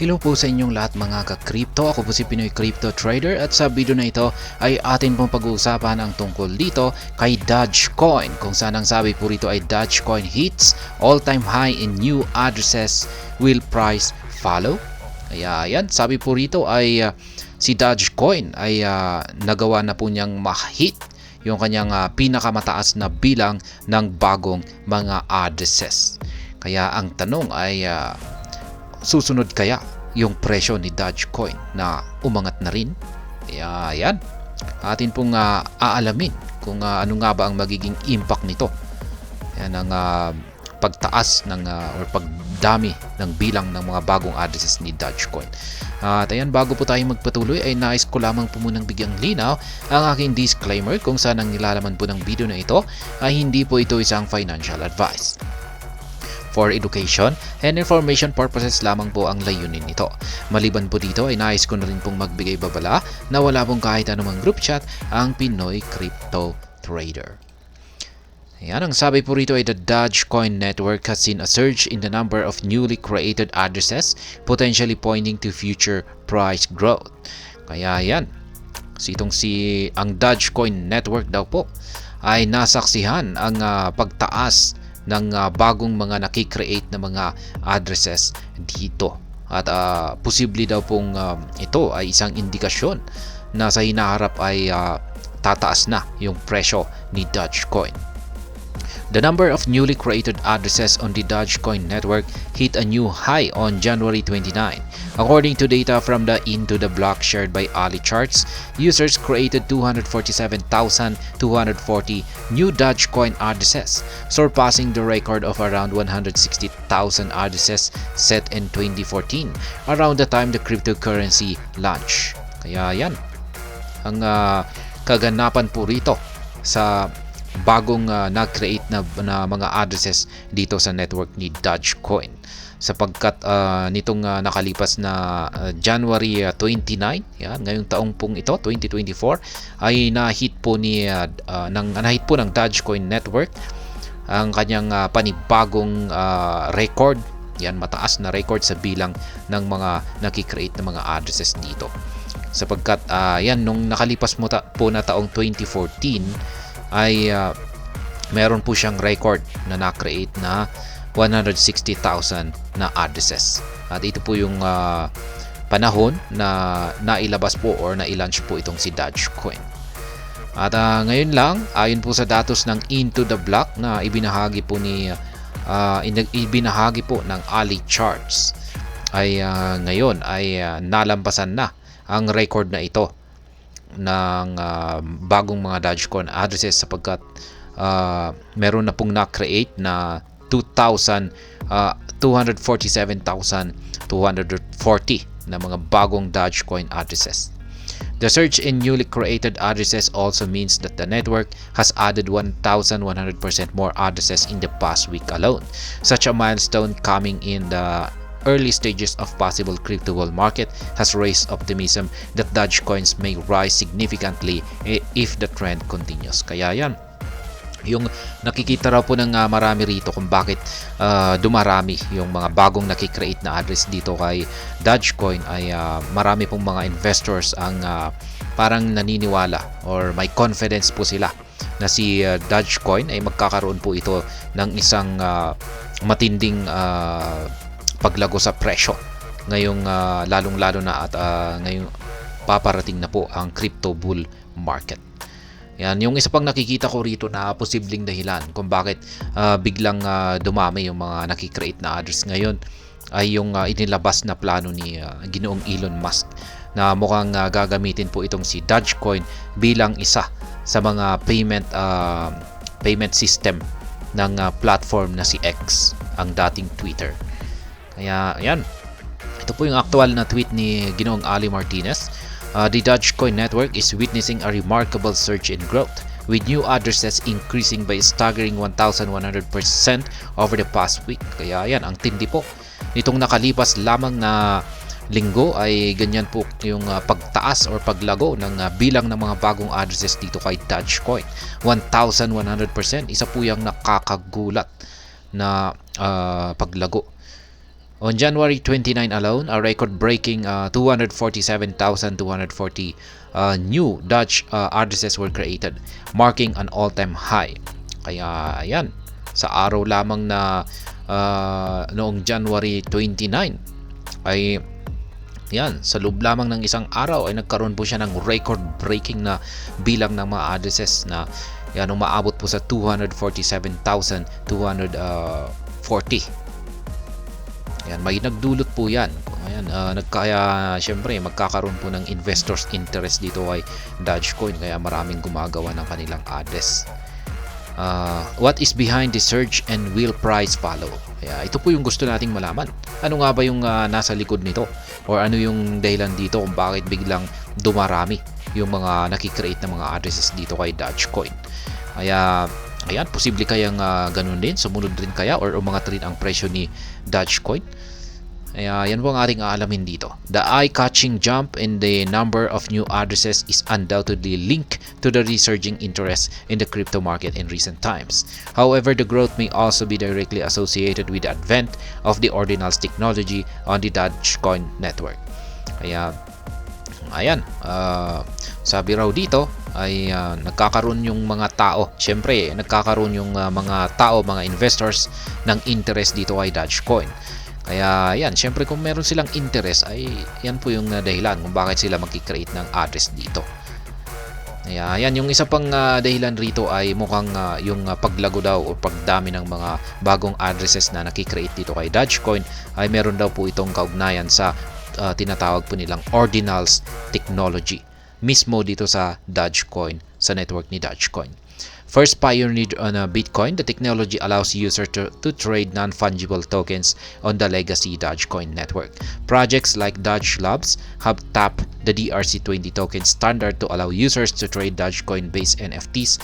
Hello po sa inyong lahat mga ka-crypto. Ako po si Pinoy Crypto Trader at sa video na ito ay atin pong pag-uusapan ang tungkol dito kay Dogecoin, kung saan ang sabi po rito ay Dogecoin hits all-time high in new addresses, will price follow? Kaya yan, sabi po rito ay si Dogecoin ay nagawa na po niyang ma-hit yung kanyang pinakamataas na bilang ng bagong mga addresses. Kaya ang tanong ay susunod kaya yung presyo ni Dogecoin na umangat na rin? Kaya yan, atin pong aalamin kung ano nga ba ang magiging impact nito. Yan ang pagtaas ng or pagdami ng bilang ng mga bagong addresses ni Dogecoin. At ayan, bago po tayo magpatuloy ay nais ko lamang po munang bigyang linaw ang aking disclaimer kung saan ang nilalaman po ng video na ito ay hindi po ito isang financial advice. For education and information purposes lamang po ang layunin nito. Maliban po dito ay nais ko na rin pong magbigay babala na wala pong kahit anumang group chat ang Pinoy Crypto Trader. Ayan, ang sabi po rito ay the Dogecoin network has seen a surge in the number of newly created addresses, potentially pointing to future price growth. Kaya yan, ang Dogecoin network daw po ay nasaksihan ang pagtaas ng bagong mga nakikreate na mga addresses dito. At posible daw pong ito ay isang indikasyon na sa hinaharap ay tataas na yung presyo ni Dogecoin. The number of newly created addresses on the Dogecoin network hit a new high on January 29. According to data from the Into the Block shared by Ali Charts, users created 247,240 new Dogecoin addresses, surpassing the record of around 160,000 addresses set in 2014, around the time the cryptocurrency launched. Kaya yan, ang kaganapan po rito sa bagong na-create na mga addresses dito sa network ni Dogecoin, sapagkat nitong nakalipas na January 29, yan, ngayong taong pong ito 2024 ay nahit po ng Dogecoin network ang kanyang panibagong record. Yan, mataas na record sa bilang ng mga nakikreate na mga addresses dito, sapagkat yan, nung nakalipas po na taong 2014 ay meron po siyang record na na-create na 160,000 na addresses. At ito po yung panahon na nailabas po or na-launch po itong si Dogecoin. At ngayon lang, ayon po sa datos ng Into the Block na ibinahagi po ng Ali Charts, ay ngayon ay nalampasan na ang record na ito ng bagong mga Dogecoin addresses, sapagkat meron na pong na-create na 247,240 na mga bagong Dogecoin addresses. The surge in newly created addresses also means that the network has added 1,100% more addresses in the past week alone. Such a milestone coming in the early stages of possible crypto bull market has raised optimism that Dogecoins may rise significantly if the trend continues. Kaya yan, yung nakikita raw po ng marami rito kung bakit dumarami yung mga bagong nakikreate na address dito kay Dogecoin ay marami pong mga investors ang parang naniniwala or may confidence po sila na si Dogecoin ay magkakaroon po ito ng isang matinding paglago sa presyo ngayong lalong-lalo na at ngayong paparating na po ang crypto bull market. Yan, yung isa pang nakikita ko rito na posibleng dahilan kung bakit biglang dumami yung mga nakikreate na address ngayon ay yung inilabas na plano ni Ginoong Elon Musk na mukhang gagamitin po itong si Dogecoin bilang isa sa mga payment system ng platform na si X, ang dating Twitter. Kaya ayan, ito po yung aktual na tweet ni Ginoong Ali Martinez. The Dogecoin network is witnessing a remarkable surge in growth, with new addresses increasing by a staggering 1,100% over the past week. Kaya ayan, ang tindi po. Nitong nakalipas lamang na linggo ay ganyan po yung pagtaas or paglago ng bilang ng mga bagong addresses dito kay Dogecoin. 1,100%, isa po yung nakakagulat na paglago. On January 29 alone, a record-breaking 247,240 new Dutch addresses were created, marking an all-time high. Kaya ayan, sa araw lamang na noong January 29 ay yan, sa loob lamang ng isang araw ay nagkaroon po siya ng record-breaking na bilang ng mga addresses na yan, umaabot po sa 247,240. Yan, may nagdulot po yan. Ayan, kaya syempre magkakaroon po ng investors interest dito kay Dogecoin, kaya maraming gumagawa ng kanilang address. What is behind the surge and will price follow? Kaya ito po yung gusto nating malaman. Ano nga ba yung nasa likod nito? Or ano yung dahilan dito kung bakit biglang dumarami yung mga nakikreate na mga addresses dito kay Dogecoin? Kaya ayan, posible kayang ganun din, sumunod rin kaya or umangat rin ang presyo ni Dogecoin. Kaya yan po ang ating aalamin dito. The eye-catching jump in the number of new addresses is undoubtedly linked to the resurging interest in the crypto market in recent times. However, the growth may also be directly associated with the advent of the ordinals technology on the Dogecoin network. Kaya ayan, sabi raw dito ay nagkakaroon yung mga tao, syempre nagkakaroon yung mga tao, mga investors ng interest dito kay Dogecoin. Kaya yan, syempre kung meron silang interest ay yan po yung dahilan kung bakit sila magki-create ng address dito. Kaya yan, yung isa pang dahilan rito ay mukhang yung paglago daw o pagdami ng mga bagong addresses na nakikreate dito kay Dogecoin ay meron daw po itong kaugnayan sa tinatawag po nilang ordinals technology mismo dito sa Dogecoin, sa network ni Dogecoin. First pioneered on Bitcoin, the technology allows users to trade non-fungible tokens on the legacy Dogecoin network. Projects like Doge Labs have tapped the DRC20 token standard to allow users to trade Dogecoin-based NFTs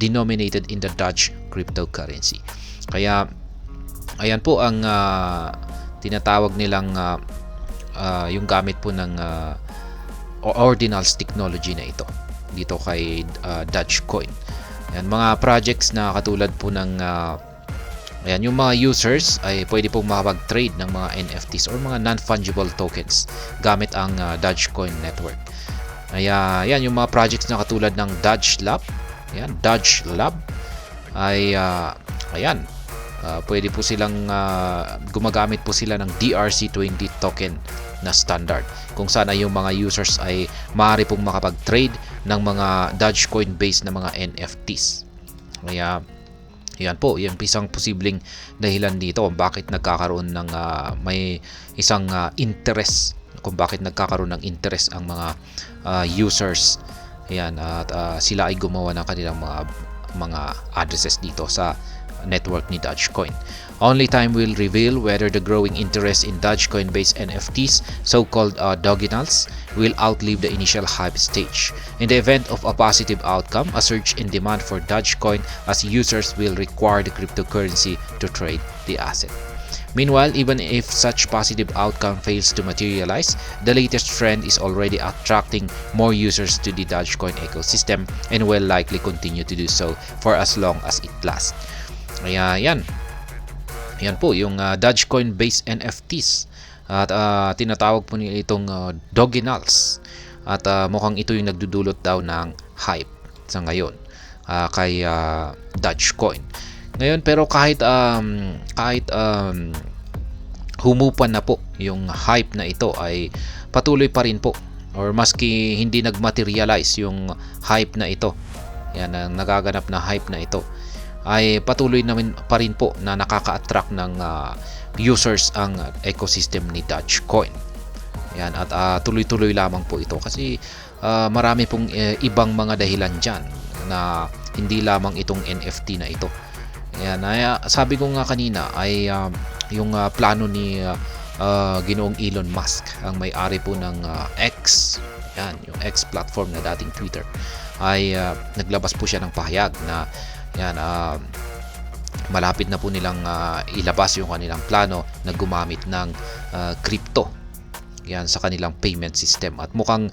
denominated in the Doge cryptocurrency. Kaya ayan po ang tinatawag nilang yung gamit po ng ordinals technology na ito dito kay Dogecoin. Yan, mga projects na katulad po ng ayan, yung mga users ay pwede pong makapag-trade ng mga NFTs or mga non-fungible tokens gamit ang Dogecoin network. Kaya yan, yung mga projects na katulad ng Doge Lab, ayan, Doge Lab ay ayan, pwede po silang gumagamit po sila ng DRC20 token na standard kung sana yung mga users ay maaari pong makapag-trade ng mga Dogecoin based na mga NFTs. Kaya yan po, yung isang posibleng dahilan dito kung bakit nagkakaroon ng may isang interest, kung bakit nagkakaroon ng interest ang mga users. Ayan, at sila ay gumawa ng kanilang mga addresses dito sa network ni Dogecoin. Only time will reveal whether the growing interest in Dogecoin-based NFTs, so-called doginals, will outlive the initial hype stage. In the event of a positive outcome, a surge in demand for Dogecoin as users will require the cryptocurrency to trade the asset. Meanwhile, even if such positive outcome fails to materialize, the latest trend is already attracting more users to the Dogecoin ecosystem and will likely continue to do so for as long as it lasts. Kaya yan po yung Dogecoin-based NFTs at tinatawag po nila itong doginals at mukhang ito yung nagdudulot daw ng hype sa ngayon kay Dogecoin. Ngayon pero kahit humupan na po yung hype na ito ay patuloy pa rin po, or maski hindi nagmaterialize yung hype na ito, yan ang nagaganap na hype na ito, ay patuloy naman pa rin po na nakaka-attract ng users ang ecosystem ni Dogecoin. Yan, at tuloy-tuloy lamang po ito kasi marami pong ibang mga dahilan dyan na hindi lamang itong NFT na ito. Yan, sabi ko nga kanina ay yung plano ni Ginoong Elon Musk, ang may-ari po ng X, yan, yung X platform na dating Twitter, ay naglabas po siya ng pahayag na yan, malapit na po nilang ilabas yung kanilang plano na gumamit ng crypto yan sa kanilang payment system, at mukhang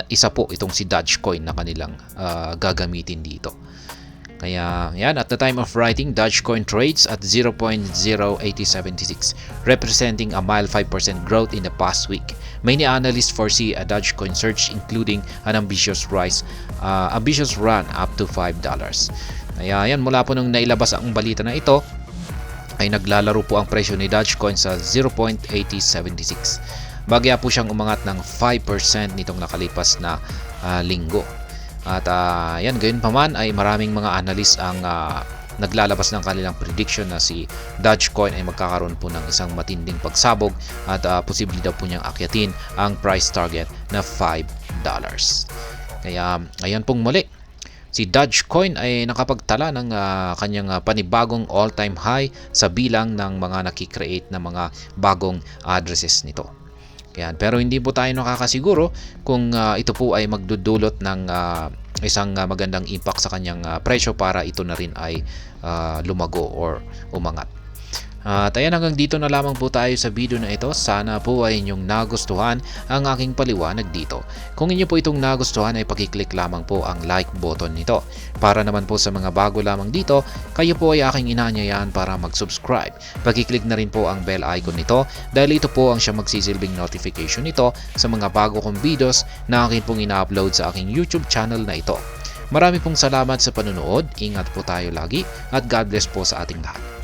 isa po itong si Dogecoin na kanilang gagamitin dito. Kaya yan, at the time of writing, Dogecoin trades at 0.08076, representing a mild 5% growth in the past week. Many analysts foresee a Dogecoin surge including an ambitious run up to $5. Kaya yan, mula po nung nailabas ang balita na ito, ay naglalaro po ang presyo ni Dogecoin sa 0.8076. Bagya po siyang umangat ng 5% nitong nakalipas na linggo. At yan, gayon pa man ay maraming mga analyst ang naglalabas ng kanilang prediction na si Dogecoin ay magkakaroon po ng isang matinding pagsabog at posible daw po niyang akyatin ang price target na $5. Kaya ayan pong muli, si Dogecoin ay nakapagtala ng kanyang panibagong all-time high sa bilang ng mga nakikreate na mga bagong addresses nito. Yan. Pero hindi po tayo nakakasiguro kung ito po ay magdudulot ng isang magandang impact sa kanyang presyo para ito na rin ay lumago or umangat. At ayan, hanggang dito na lamang po tayo sa video na ito. Sana po ay inyong nagustuhan ang aking paliwanag dito. Kung inyo po itong nagustuhan ay pakiclick lamang po ang like button nito. Para naman po sa mga bago lamang dito, kayo po ay aking inaanyayahan para mag-subscribe. Pakiclick na rin po ang bell icon nito dahil ito po ang siya magsisilbing notification nito sa mga bago kong videos na akin pong ina-upload sa aking YouTube channel na ito. Marami pong salamat sa panunood, ingat po tayo lagi at God bless po sa ating lahat.